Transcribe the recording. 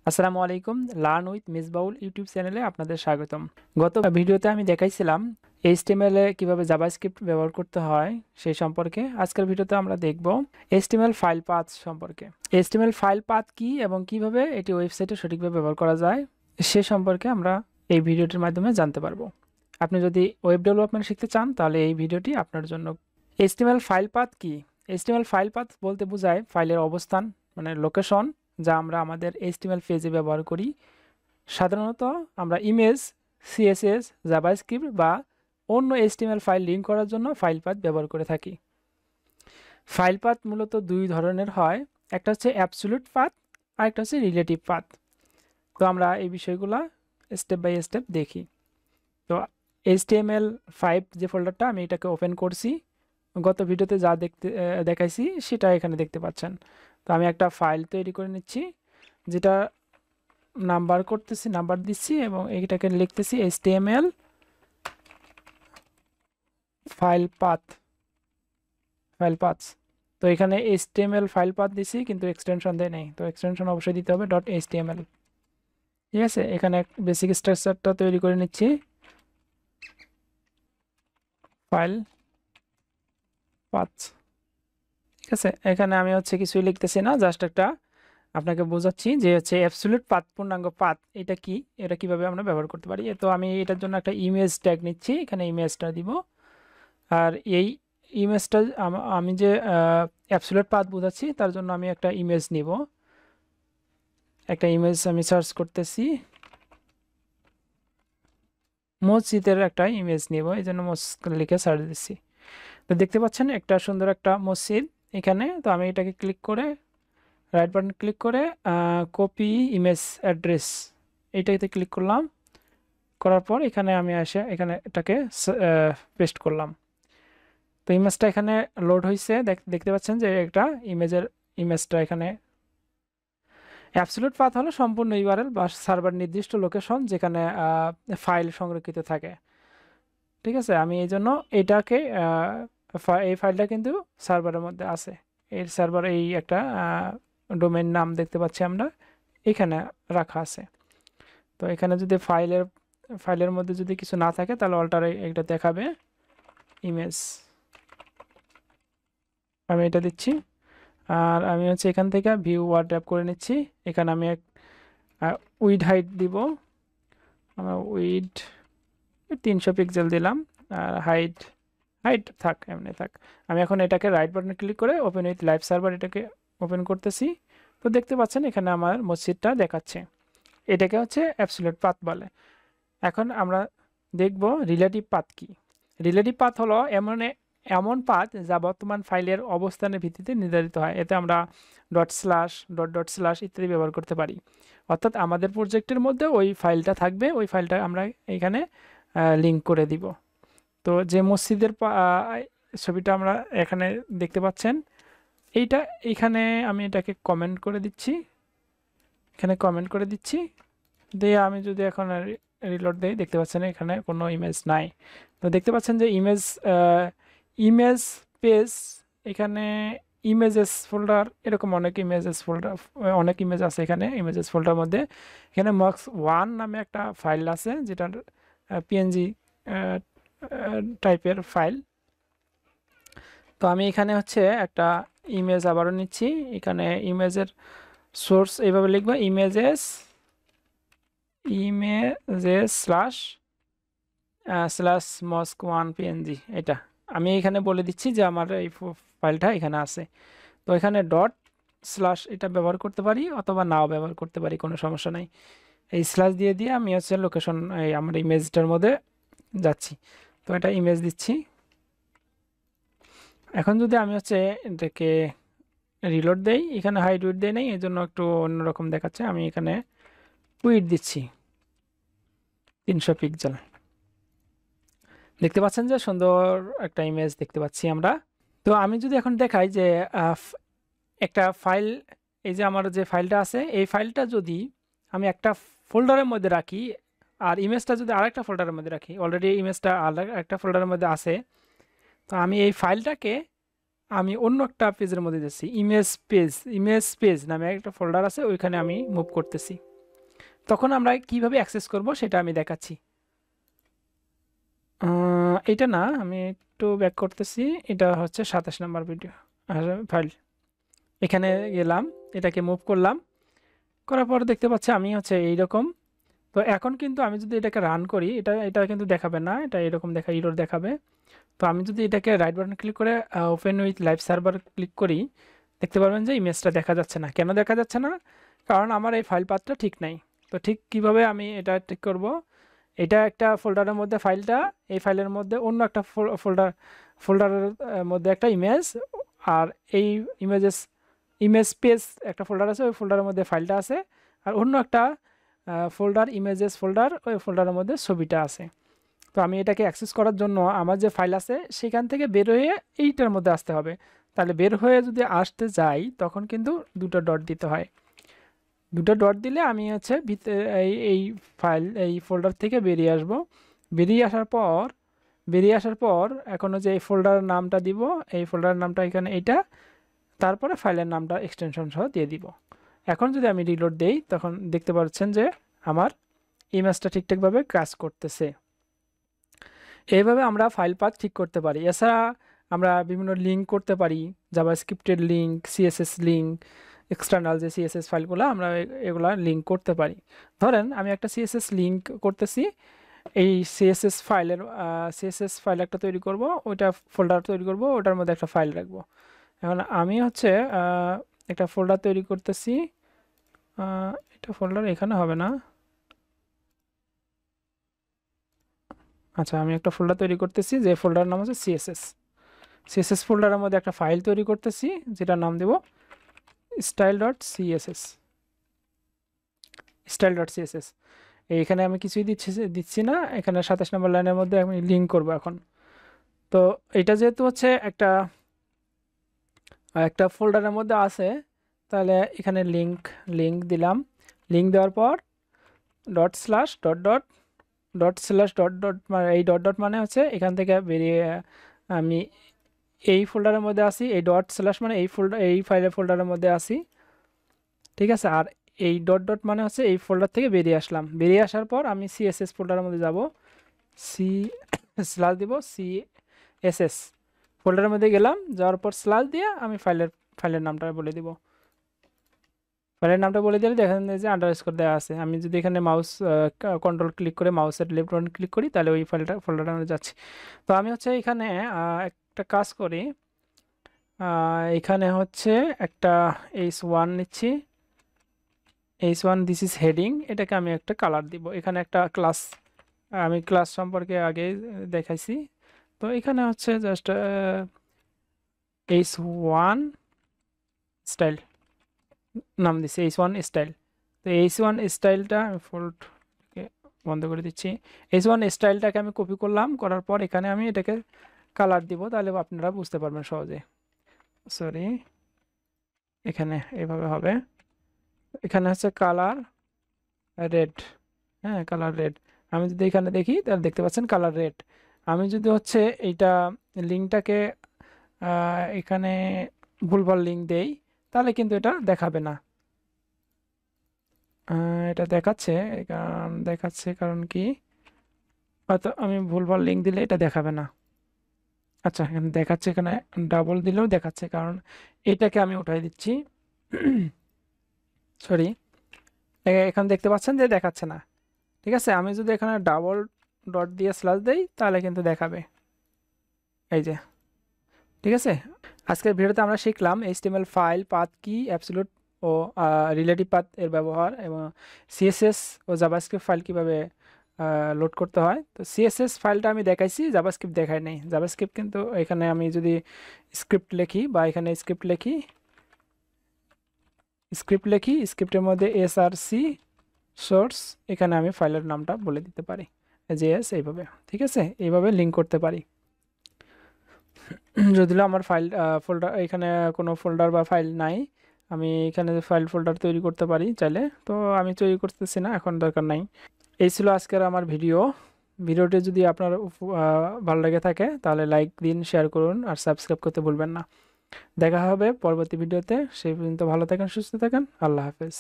আসসালামু আলাইকুম। Learn with Misbaul YouTube চ্যানেলে আপনাদের স্বাগতম। গত ভিডিওতে আমি দেখাইছিলাম এইচটিএমএল এ কিভাবে জাভাস্ক্রিপ্ট ব্যবহার করতে হয় সেই সম্পর্কে। আজকের ভিডিওতে আমরা দেখব এইচটিএমএল ফাইল পাথ সম্পর্কে। এইচটিএমএল ফাইল পাথ কি এবং কিভাবে এটি ওয়েবসাইটে সঠিকভাবে ব্যবহার করা যায় সে সম্পর্কে আমরা এই ভিডিওটির মাধ্যমে জানতে পারবো। আপনি যদি ওয়েব ডেভেলপমেন্ট শিখতে চান তাহলে এই ভিডিওটি আপনার জন্য। এইচটিএমএল ফাইল পাথ কি? এইচটিএমএল ফাইল পাথ বলতে বোঝায় ফাইলের অবস্থান, মানে লোকেশন, যা আমরা আমাদের এইচটিএমএল পেজে ব্যবহার করি। সাধারণত আমরা ইমেজ, সিএসএস, জাভাস্ক্রিপ্ট বা অন্য এইচটিএমএল ফাইল লিঙ্ক করার জন্য ফাইল পাথ ব্যবহার করে থাকি। ফাইল পাথ মূলত দুই ধরনের হয়, একটা হচ্ছে অ্যাবসলিউট পাথ আর একটা হচ্ছে রিলেটিভ পাথ। তো আমরা এই বিষয়গুলো স্টেপ বাই স্টেপ দেখি। তো HTML5 যে ফোল্ডারটা, আমি এটাকে ওপেন করছি। গত ভিডিওতে যা দেখাইছি সেটা এখানে দেখতে পাচ্ছেন। তো আমি একটা ফাইল তৈরি করে নিচ্ছি, যেটা নাম্বার দিচ্ছি এবং এটাকে লিখতেছি HTML ফাইল পাথস। তো এখানে HTML ফাইল পাথ দিছি, কিন্তু এক্সটেনশন দেয় নাই। তো এক্সটেনশন অবশ্যই দিতে হবে .html। ঠিক আছে, এখানে বেসিক স্ট্রাকচারটা তৈরি করে নিচ্ছি। ফাইল পাথ, ঠিক আছে। এখানে আমি কিছুই লিখতেছি না, জাস্ট একটা আপনাকে বোঝাচ্ছি যে অ্যাবসলিউট পাথ, পূর্ণাঙ্গ পাথ এটা কি, এটা কিভাবে আমরা ব্যবহার করতে পারি। তো আমি এটার জন্য একটা ইমেজ ট্যাগ নিচ্ছি, এখানে ইমেজটা দিব। আর এই ইমেজটা আমি যে অ্যাবসলিউট পাথ বোঝাচ্ছি তার জন্য আমি একটা ইমেজ নিব। একটা ইমেজ আমি সার্চ করতেছি, মসজিদের একটা ইমেজ নিব, এই জন্য মসজিদ লিখে সার্চ দিচ্ছি। তো দেখতে পাচ্ছেন একটা সুন্দর একটা মসজিদ এখানে। তো আমি এটাকে ক্লিক করে, রাইট বাটন ক্লিক করে কপি ইমেজ অ্যাড্রেস, এইটাতে ক্লিক করলাম। করার পর এখানে আমি এখানে এটাকে পেস্ট করলাম। তো ইমেজটা এখানে লোড হয়েছে, দেখতে পাচ্ছেন যে একটা ইমেজটা এখানে। অ্যাবসলিউট পাথ হলো সম্পূর্ণ ইউআরএল বা সার্ভার নির্দিষ্ট লোকেশন যেখানে ফাইল সংরক্ষিত থাকে। ঠিক আছে, আমি এই জন্য এটাকে এই ফাইলটা কিন্তু সার্ভারের মধ্যে আছে। এই সার্ভার এই একটা ডোমেইন নাম দেখতে পাচ্ছি আমরা এখানে রাখা আছে। তো এখানে যদি ফাইলের মধ্যে যদি কিছু না থাকে তাহলে অল্টার এটা দেখাবে ইমেজ। আমি এটা দিচ্ছি। আর আমি এখান থেকে ভিউ ওয়ার্ড ট্যাপ করে নিচ্ছি। এখানে আমি এক উইড হাইট দিব, আমার উইড 300 পিক্সেল দিলাম। আর হাইট থাক, এমনি থাক। আমি এখন এটাকে রাইট বাটনে ক্লিক করে ওপেন উইথ লাইভ সার্ভার এটাকে ওপেন করতেছি। তো দেখতে পাচ্ছেন এখানে আমার মসজিদটা দেখাচ্ছে। এটাকে অ্যাবসলিউট পাথ বলে। এখন আমরা দেখব রিলেটিভ পাথ কি। রিলেটিভ পাথ হলো এমন পাথ যা বর্তমান ফাইলের অবস্থানের ভিত্তিতে নির্ধারিত হয়। এতে আমরা /// ইত্যাদি ব্যবহার করতে পারি। অর্থাৎ আমাদের প্রজেক্টের মধ্যে ওই ফাইলটা থাকবে, ওই ফাইলটা আমরা এখানে লিঙ্ক করে দিব। তো যে মসজিদের ছবিটা আমরা এখানে দেখতে পাচ্ছেন, এখানে আমি এটাকে কমেন্ট করে দিচ্ছি, দিয়ে আমি যদি এখন রিলোড দেই, দেখতে পাচ্ছেন এখানে কোনো ইমেজ নাই। তো দেখতে পাচ্ছেন যে ইমেজ পেজ, এখানে ইমেজেস ফোল্ডার, এরকম অনেক ইমেজ আছে এখানে ইমেজেস ফোল্ডার মধ্যে। এখানে max1 নামে একটা ফাইল আছে, যেটা পিএনজি টাইপের ফাইল। তো আমি এখানে একটা ইমেজ আবারও নিচ্ছি। এখানে ইমেজের সোর্স এইভাবে লিখবো, ইমেজেস //mosq1 png। এটা আমি এখানে বলে দিচ্ছি যে আমার এই ফাইলটা এখানে আছে। তো এখানে / এটা ব্যবহার করতে পারি অথবা নাও ব্যবহার করতে পারি, কোনো সমস্যা নাই। এই স্ল্যাশ দিয়ে আমি লোকেশন আমার ইমেজটার মধ্যে যাচ্ছি। তো এটা ইমেজ দিচ্ছি। এখন যদি আমি এটাকে রিলোড দেই, এখানে হাইট উইডথ দেই নাই, এই জন্য একটু অন্যরকম দেখাচ্ছে। আমি এখানে উইডথ দিচ্ছি 300 পিক্সেল। দেখতে পাচ্ছেন যে সুন্দর একটা ইমেজ দেখতে পাচ্ছি আমরা। তো আমি যদি এখন দেখাই যে একটা ফাইল, এই যে আমার যে ফাইলটা আছে, এই ফাইলটা যদি আমি একটা ফোল্ডারের মধ্যে রাখি আর ইমেজটা যদি আরেকটা ফোল্ডারের মধ্যে রাখি, অলরেডি ইমেজটা একটা ফোল্ডারের মধ্যে আছে। তো আমি এই ফাইলটাকে আমি অন্য একটা পেজের মধ্যে যাচ্ছি, ইমেজ পেজ নামে একটা ফোল্ডার আছে, ওইখানে আমি মুভ করতেছি। তখন আমরা কিভাবে অ্যাক্সেস করব সেটা আমি দেখাচ্ছি। এটা না, আমি একটু ব্যাক করতেছি। এটা হচ্ছে 27 নম্বর ভিডিও আর ফাইল। এখানে গেলাম, এটাকে মুভ করলাম, করার পর দেখতে পাচ্ছি আমি হচ্ছে এইরকম। তো এখন কিন্তু আমি যদি এটাকে রান করি, এটা এটা কিন্তু দেখাবে না, এটা এরকম এরর দেখাবে। তো আমি যদি এটাকে রাইট বাটন ক্লিক করে open with live server click করি, দেখতে পারবেন যে ইমেজটা দেখা যাচ্ছে না। কেন দেখা যাচ্ছে না? কারণ আমার এই ফাইল পাথটা ঠিক নাই। তো ঠিক কিভাবে আমি এটা ঠিক করব? এটা একটা ফোল্ডারের মধ্যে ফাইলটা, এই ফাইলের মধ্যে অন্য একটা ফোল্ডারের মধ্যে একটা ইমেজ, আর এই ইমেজ পেজ একটা ফোল্ডার আছে, ওই ফোল্ডারের মধ্যে ফাইলটা আছে, আর অন্য একটা ফোল্ডার ইমেজেস ফোল্ডার, ওই ফোল্ডারের মধ্যে ছবিটা আছে। তো আমি এটাকে অ্যাক্সেস করার জন্য আমার যে ফাইল আছে সেখান থেকে বের হয়ে এইটার মধ্যে আসতে হবে। তাহলে বের হয়ে যদি আসতে যাই তখন কিন্তু দুটো ডট দিতে হয়। দুটো ডট দিলে আমি হচ্ছে এই ফাইল এই ফোল্ডার থেকে বেরিয়ে আসব। বেরিয়ে আসার পর এখন যে এই ফোল্ডারের নামটা দিব, এই ফোল্ডারের নামটা এখানে এইটা, তারপরে ফাইলের নামটা এক্সটেনশন সহ দিয়ে দিব। এখন যদি আমি রিলোড দেই তখন দেখতে পাচ্ছেন যে আমার ইমেজটা ঠিকঠাকভাবে কাজ করতেছে। এইভাবে আমরা ফাইল পাথ ঠিক করতে পারি। এছাড়া আমরা বিভিন্ন লিঙ্ক করতে পারি, জাভাস্ক্রিপ্টের লিঙ্ক, সিএসএস লিঙ্ক, এক্সটার্নাল যে সিএসএস ফাইলগুলো আমরা এগুলা লিঙ্ক করতে পারি। ধরেন আমি একটা সিএসএস লিঙ্ক করতেছি, এই সিএসএস ফাইল একটা তৈরি করব, ওইটা ফোল্ডার তৈরি করব, ওটার মধ্যে একটা ফাইল রাখবো। এখন আমি হচ্ছে একটা ফোল্ডার তৈরি করতেছি। এটা ফোল্ডার এখানে হবে না। আচ্ছা, আমি একটা ফোল্ডার তৈরি করতেছি, যে ফোল্ডার নাম হচ্ছে সিএসএস ফোল্ডারের মধ্যে একটা ফাইল তৈরি করতেছি, যেটার নাম দেব style.css। এইখানে আমি কিছুই দিচ্ছি না, এখানে 27 নম্বর লাইনের মধ্যে আমি লিঙ্ক করব এখন। তো এটা যেহেতু হচ্ছে একটা একটা ফোল্ডারের মধ্যে আছে, তাহলে এখানে লিঙ্ক দিলাম। লিঙ্ক দেওয়ার পর dot slash dot dot dot slash dot dot, মানে এই ডট ডট মানে হচ্ছে এখান থেকে বেরিয়ে আমি এই ফোল্ডারের মধ্যে আসি, এই ডট স্ল্যাশ মানে এই ফাইলের ফোল্ডারের মধ্যে আসি, ঠিক আছে। আর এই ডট ডট মানে হচ্ছে এই ফোল্ডার থেকে বেরিয়ে আসলাম। বেরিয়ে আসার পর আমি সিএসএস ফোল্ডারের মধ্যে যাব, সি স্ল্যাশ দিব, সিএসএস ফোল্ডারের মধ্যে গেলাম, যাওয়ার পর স্ল্যাশ দিয়ে আমি ফাইলের নামটা বলে দিব। ফাইলের নামটা বলে দিলে দেখেন যে আন্ডারস্কোর দেওয়া আছে। আমি যদি এখানে মাউস কন্ট্রোল ক্লিক করে মাউসের লেফট বাটন ক্লিক করি, তাহলে ওই ফোল্ডারটা আমরা যাচ্ছি। তো আমি হচ্ছে এখানে একটা কাজ করি, এখানে হচ্ছে একটা h1 নিচ্ছি, h1 দিস ইজ হেডিং, এটাকে আমি একটা কালার দিব। এখানে একটা ক্লাস, আমি ক্লাস সম্পর্কে আগে দেখাইছি। তো এখানে হচ্ছে জাস্ট h1 স্টাইল নাম দিচ্ছি, h1 স্টাইল। তো h1 স্টাইলটা আমি ফোল্ডকে বন্ধ করে দিচ্ছি। h1 স্টাইলটাকে আমি কপি করলাম, করার পর এখানে আমি এটাকে কালার দিব, তাহলে আপনারা বুঝতে পারবেন সহজে। সরি, এখানে এভাবে হবে। এখানে হচ্ছে কালার রেড, হ্যাঁ কালার রেড। আমি যদি এখানে দেখি তাহলে দেখতে পাচ্ছেন কালার রেড। আমি যদি হচ্ছে এইটা লিঙ্কটাকে এখানে ভুলভাল লিঙ্ক দেই, তাহলে কিন্তু এটা দেখাবে না। এটা দেখাচ্ছে কারণ কি, হয়তো আমি ভুলভাল লিঙ্ক দিলে এটা দেখাবে না। আচ্ছা, এখানে দেখাচ্ছে, এখানে ডাবল দিলেও দেখাচ্ছে, কারণ এটাকে আমি উঠাই দিচ্ছি। সরি, এখানে দেখতে পাচ্ছেন যে দেখাচ্ছে না, ঠিক আছে। আমি যদি এখানে ডাবল ডট দিয়ে স্ল্যাশ দেই তাহলে কিন্তু দেখাবে, এই যে, ঠিক আছে। আজকের ভিডিওতে আমরা শিখলাম HTML ফাইল পাথ কি, অ্যাবসলিউট ও রিলেটিভ পাথ এর ব্যবহার, এবং সিএসএস ও জাভাস্ক্রিপ্ট ফাইল কিভাবে লোড করতে হয়। তো সিএসএস ফাইলটা আমি দেখাইছি, জাভাস্ক্রিপ্ট দেখাই নাই। জাভাস্ক্রিপ্ট কিন্তু এখানে আমি যদি স্ক্রিপ্ট লিখি বা এখানে স্ক্রিপ্টের মধ্যে src সোর্স, এখানে আমি ফাইলের নামটা বলে দিতে পারি js, এইভাবে, ঠিক আছে। এইভাবে লিঙ্ক করতে পারি। যদিও আমার ফোল্ডার এখানে কোনো ফোল্ডার বা ফাইল নাই, আমি এখানে ফাইল ফোল্ডার তৈরি করতে পারি চাইলে, তো আমি তৈরি করতেছি না, এখন দরকার নাই। এই ছিল আজকের আমার ভিডিওটি যদি আপনার ভালো লেগে থাকে তাহলে লাইক দিন, শেয়ার করুন, আর সাবস্ক্রাইব করতে ভুলবেন না। দেখা হবে পরবর্তী ভিডিওতে। সেই পর্যন্ত ভালো থাকেন, সুস্থ থাকেন, আল্লাহ হাফেজ।